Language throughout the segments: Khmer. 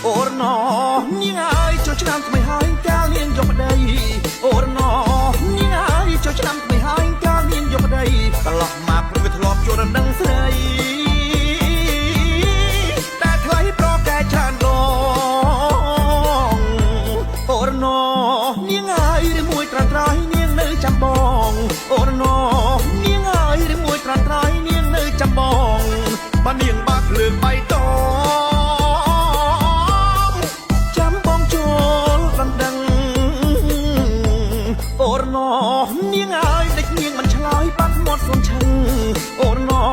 អូរណោនាងអើយចូលឆ្នាំថ្មីហើយកាលនាងយកប្តីអូរណោនាងអើយចូលឆ្នាំថ្មីហើយកាលនាងយកប្តីកន្លោះមកព្រឹកធ្លាប់ចូលរំដឹងស្រីតែថ្លៃប្រកែច្រើនដងអូរណោនាងអើយឬមួយត្រាត្រៃនាងនៅចាំបងអូរណោនាងអើយឬមួយត្រាត្រៃនាងនៅចាំបងបើនាងបាក់ភ្លើងបៃតងចាំបងចូលដណ្ដឹងអូរណោនាងអើយដឹកនាងមិនឆ្លើយបាត់មាត់សុនឈឹងអូរណោ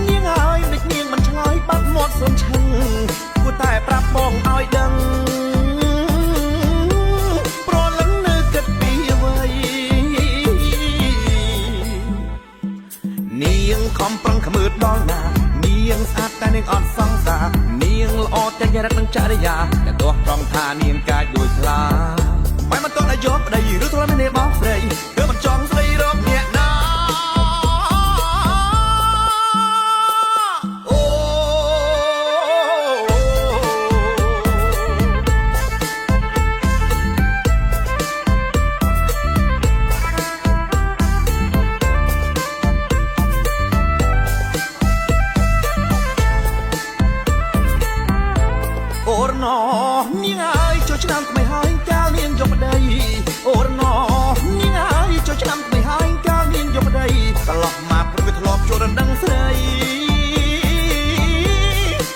នាងអើយដឹកនាងមិនឆ្លើយបាត់មាត់សុនឈឹងគួរតែប្រាប់បងឲ្យដឹងប្រលឹងនៅគិតពីអ្វីនាងខំប្រឹងខ្មើតដល់ណានាងស្អាតតែនាងអត់សង្សារនាងល្អតែចរិតនិងចរិយាតែទោះត្រង់ថានាងកាចដូចខ្លាមិនមិនតន់ឲ្យយកប្តីឬធ្លាប់មានបងស្រីគឺមិនចង់ស្រីរកអ្នកណាអូរណោនាងអើយចូលឆ្នាំថ្មីហើយកាលនាងយកប្តីអូរណោនាងអើយចូលឆ្នាំថ្មីហើយកាលនាងយកប្តីកន្លោះមកព្រឹកធ្លាប់ចូលរំដឹងស្រី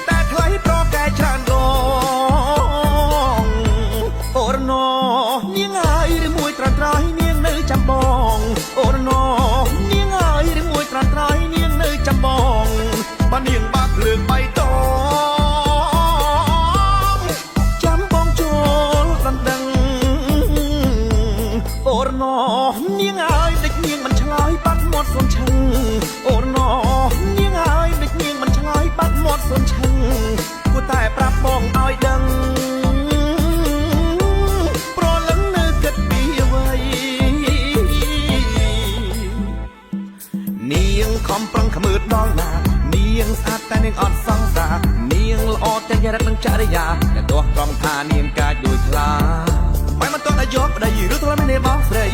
តែថ្លៃប្រកែច្រើនដងអូរណោនាងអើយឬមួយត្រាត្រៃនាងនៅចាំបងអូរណោនាងអើយឬមួយត្រាត្រៃនាងនៅចាំបងបើនាងបាក់ភ្លើងបៃតងអូរណោនាងអើយដឹកនាងមិនឆ្លើយបាត់មាត់សុនឈឹងអូរណោនាងអើយដឹកនាងមិនឆ្លើយបាត់មាត់សុនឈឹងគួរតែប្រាប់បងឲ្យដឹងប្រលឹងនៅគិតពីអ្វីនាងខំប្រឹងខ្មើតដល់ណានាងស្អាតតែនាងអត់សង្សារនាងល្អតែចរិតនិងចរិយាតែទោះត្រង់ថានាងកាចដូចខ្លាមិនមិនតន់ឲ្យយកប្តីឬធ្លាប់មានបងស្រី